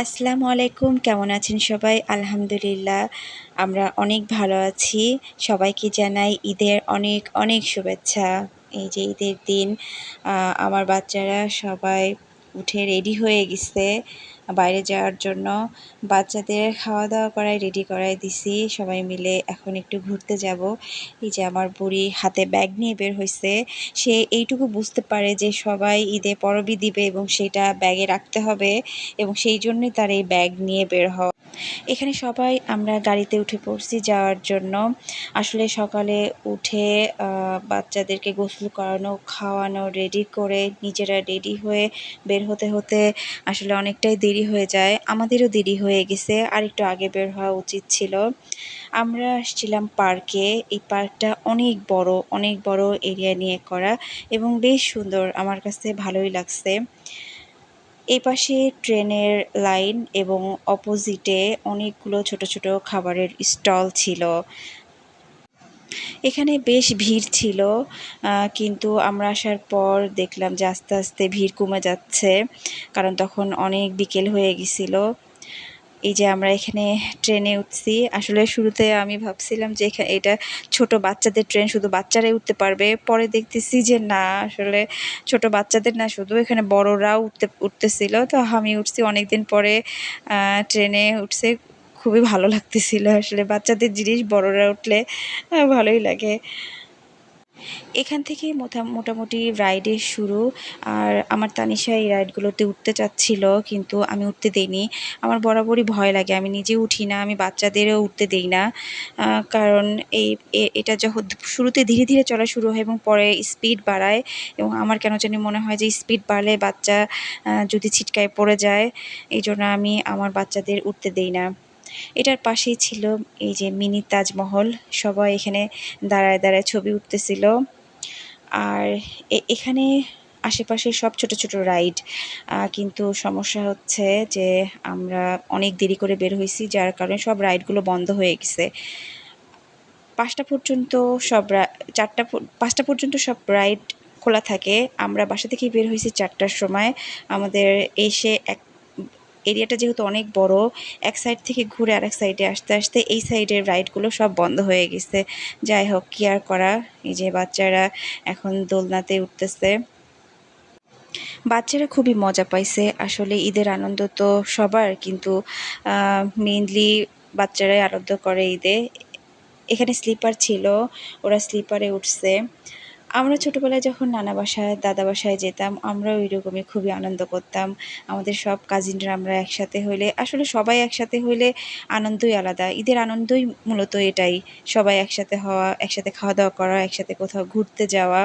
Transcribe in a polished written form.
আসসালামু আলাইকুম, কেমন আছেন সবাই? আলহামদুলিল্লাহ আমরা অনেক ভালো আছি। সবাইকে জানাই ঈদের অনেক অনেক শুভেচ্ছা। এই যে ঈদের দিন আমার বাচ্চারা সবাই উঠে রেডি হয়ে গেছে বাইরে যাওয়ার জন্য। বাচ্চাদের খাওয়া দাওয়া করায় রেডি করাই দিছি, সবাই মিলে এখন একটু ঘুরতে যাব। এই যে আমার বুড়ি হাতে ব্যাগ নিয়ে বের হয়েছে। সে এইটুকু বুঝতে পারে যে সবাই ঈদে পরবই দিবে এবং সেটা ব্যাগে রাখতে হবে, এবং সেই জন্যই তার এই ব্যাগ নিয়ে বের হওয়া। এখানে সবাই আমরা গাড়িতে উঠে পড়ছি যাওয়ার জন্য। আসলে সকালে উঠে বাচ্চাদেরকে গোসল করানো, খাওয়ানো, রেডি করে নিজেরা রেডি হয়ে বের হতে হতে আসলে অনেকটাই দেরি হয়ে যায়। আমাদেরও দেরি হয়ে গেছে, আর একটু আগে বের হওয়া উচিত ছিল। আমরা আসছিলাম পার্কে। এই পার্কটা অনেক বড় এরিয়া নিয়ে করা এবং বেশ সুন্দর, আমার কাছে ভালোই লাগছে। এই পাশে ট্রেনের লাইন এবং অপোজিটে অনেকগুলো ছোট ছোট খাবারের স্টল ছিল। এখানে বেশ ভিড় ছিল, কিন্তু আমরা আসার পর দেখলাম যে আস্তে আস্তে ভিড় কমে যাচ্ছে, কারণ তখন অনেক বিকেল হয়ে গেছিল। এই যে আমরা এখানে ট্রেনে উঠছি। আসলে শুরুতে আমি ভাবছিলাম যে এটা ছোট বাচ্চাদের ট্রেন, শুধু বাচ্চারাই উঠতে পারবে। পরে দেখতেছি যে না, আসলে ছোট বাচ্চাদের না, শুধু এখানে বড়রাও উঠতেছিল। তো আমি উঠছি অনেকদিন পরে, ট্রেনে উঠছে। খুবই ভালো লাগতেছিল। আসলে বাচ্চাদের জিনিস বড়রা উঠলে ভালোই লাগে। এখান থেকেই মোটামুটি রাইডের শুরু। আর আমার তানিশা এই রাইডগুলোতে উঠতে চাচ্ছিল, কিন্তু আমি উঠতে দেইনি। আমার বরাবরই ভয় লাগে, আমি নিজে উঠি না, আমি বাচ্চাদেরও উঠতে দেই না। কারণ এটা যখন শুরুতে ধীরে ধীরে চলা শুরু হয় এবং পরে স্পিড বাড়ায়, এবং আমার কেন জানি মনে হয় যে স্পিড বাড়লে বাচ্চা যদি ছিটকায় পড়ে যায়, এই জন্য আমি আমার বাচ্চাদের উঠতে দেই না। এটার পাশেই ছিল এই যে মিনি তাজমহল। সবাই এখানে দাঁড়ায় দাঁড়ায় ছবি উঠতেছিল। আর এখানে আশেপাশে সব ছোট ছোট রাইড, কিন্তু সমস্যা হচ্ছে যে আমরা অনেক দেরি করে বের হয়েছি, যার কারণে সব রাইডগুলো বন্ধ হয়ে গেছে। 5টা পর্যন্ত সব 5টা পর্যন্ত সব রাইড খোলা থাকে। আমরা বাসা থেকে বের হয়েছি 4টার সময়। আমাদের এসে এরিয়াটা যেহেতু অনেক বড়, এক সাইড থেকে ঘুরে আরেক সাইডে আসতে আসতে এই সাইডের রাইডগুলো সব বন্ধ হয়ে গেছে। যাই হোক, কি আর করা। এই যে বাচ্চারা এখন দোলনাতে উঠতেছে। বাচ্চারা খুবই মজা পাইছে। আসলে ঈদের আনন্দ তো সবার, কিন্তু মেইনলি বাচ্চারাই আনন্দ করে ঈদে। এখানে স্লিপার ছিল, ওরা স্লিপারে উঠছে। আমরা ছোটোবেলায় যখন নানা বাসায়, দাদা বাসায় যেতাম, আমরাও এরকমই খুবই আনন্দ করতাম। আমাদের সব কাজিনরা আমরা একসাথে হইলে, আসলে সবাই একসাথে হইলে আনন্দই আলাদা। ঈদের আনন্দই মূলত এটাই, সবাই একসাথে হওয়া, একসাথে খাওয়া দাওয়া করা, একসাথে কোথাও ঘুরতে যাওয়া।